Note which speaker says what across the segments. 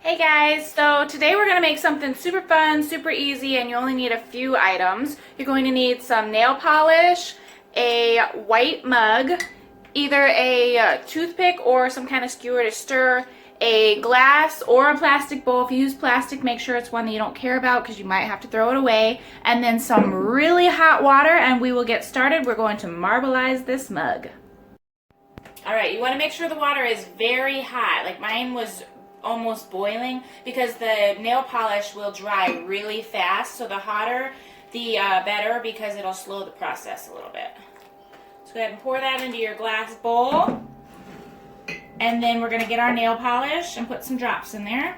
Speaker 1: Hey guys, so today we're going to make something super fun, super easy, and you only need a few items. You're going to need some nail polish, a white mug, either a toothpick or some kind of skewer to stir, a glass or a plastic bowl. If you use plastic, make sure it's one that you don't care about because you might have to throw it away, and then some really hot water, and we will get started. We're going to marbleize this mug. Alright, you want to make sure the water is very hot. Like mine was almost boiling because the nail polish will dry really fast, so the hotter the better, because it'll slow the process a little bit. So go ahead and pour that into your glass bowl, and then we're going to get our nail polish and put some drops in there.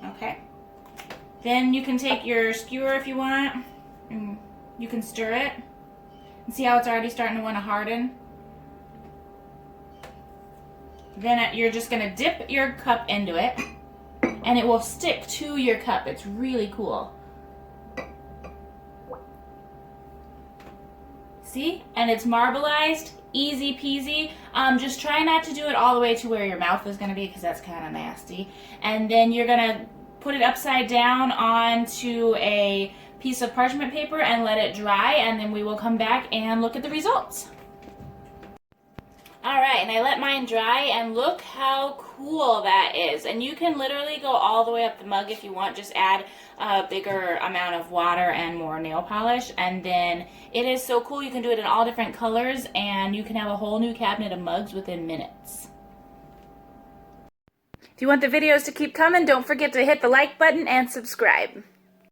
Speaker 1: Okay, then you can take your skewer if you want, and you can stir it and see how it's already starting to want to harden. Then you're just going to dip your cup into it, and it will stick to your cup. It's really cool. See? And it's marbleized, easy peasy. Just try not to do it all the way to where your mouth is going to be, because that's kind of nasty. And then you're going to put it upside down onto a piece of parchment paper and let it dry, and then we will come back and look at the results. Alright, and I let mine dry, and look how cool that is. And you can literally go all the way up the mug if you want. Just add a bigger amount of water and more nail polish, and then it is so cool. You can do it in all different colors, and you can have a whole new cabinet of mugs within minutes. If you want the videos to keep coming, don't forget to hit the like button and subscribe.